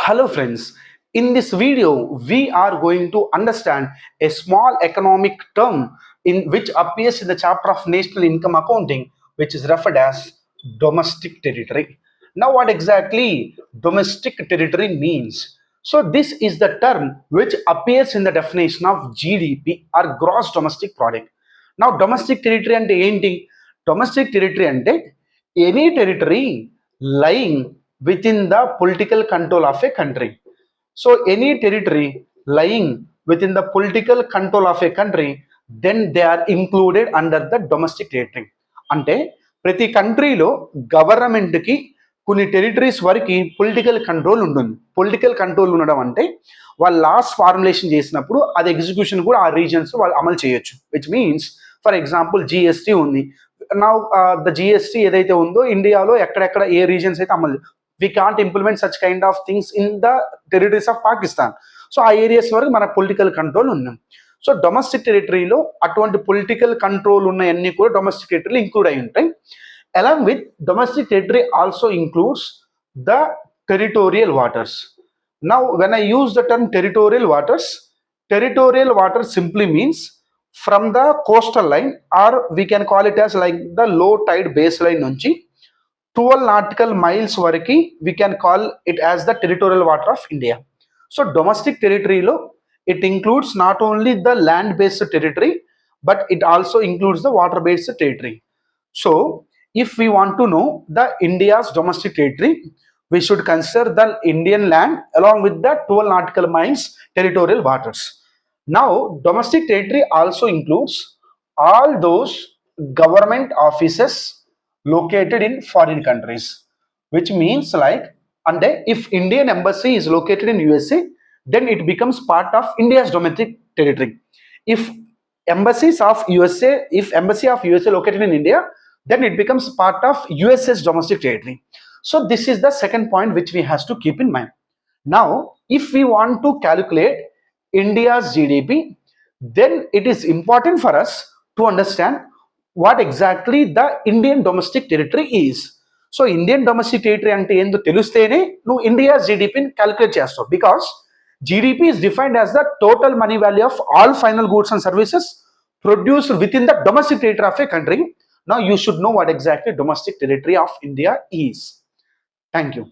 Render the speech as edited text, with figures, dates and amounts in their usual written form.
Hello friends, in this video we are going to understand a small economic term in which appears in the chapter of national income accounting, which is referred as domestic territory. Now what exactly domestic territory means? So this is the term which appears in the definition of GDP or gross domestic product. Now domestic territory ante enti? Domestic territory ante any territory lying within the political control of a country. So any territory lying within the political control of a country, then they are included under the domestic territory. అంటే ప్రతి కంట్రీలో గవర్నమెంట్కి కొన్ని territories వరకు political control ఉంటుంది. Political control ఉండడం అంటే వాళ్ళు లాస్ ఫార్ములేషన్ చేసినప్పుడు అది ఎగ్జిక్యూషన్ కూడా ఆ రీజన్స్ వాళ్ళు అమలు చేయొచ్చు. Which means for example GST ఉంది. నా ద జిఎస్టీ ఏదైతే ఉందో ఇండియాలో ఎక్కడెక్కడ ఏ రీజన్స్ అయితే అమలు we can't implement such kind of things in the territories of Pakistan. So ఆ ఏరియాస్ వరకు మన పొలిటికల్ కంట్రోల్ ఉన్నాం. సో డొమెస్టిక్ టెరిటరీలో అటువంటి పొలిటికల్ కంట్రోల్ ఉన్నవన్నీ కూడా డొమెస్టిక్ టెరిటరీలో ఇంక్లూడ్ అయి ఉంటాయి. Along with domestic territory also includes the territorial waters. Now when I use the term territorial water simply means from the coastal line, or we can call it as like the low tide baseline నుంచి 12 nautical miles వరకు we can call it as the territorial water of India. So domestic territory లో it includes not only the land based territory but it also includes the water based territory. So if we want to know the India's domestic territory, we should consider the Indian land along with the 12 nautical miles territorial waters. Now domestic territory also includes all those government offices located in foreign countries, which means like, and if Indian embassy is located in USA, then it becomes part of India's domestic territory. If embassy of USA located in India, then it becomes part of US's domestic territory. So this is the second point which we have to keep in mind. Now if we want to calculate India's GDP, then it is important for us to understand what exactly the Indian domestic territory is. So Indian domestic territory ante endo telustene nu India's GDP ni calculate chestavu, because GDP is defined as the total money value of all final goods and services produced within the domestic territory of a country. Now you should know what exactly domestic territory of India is. Thank you.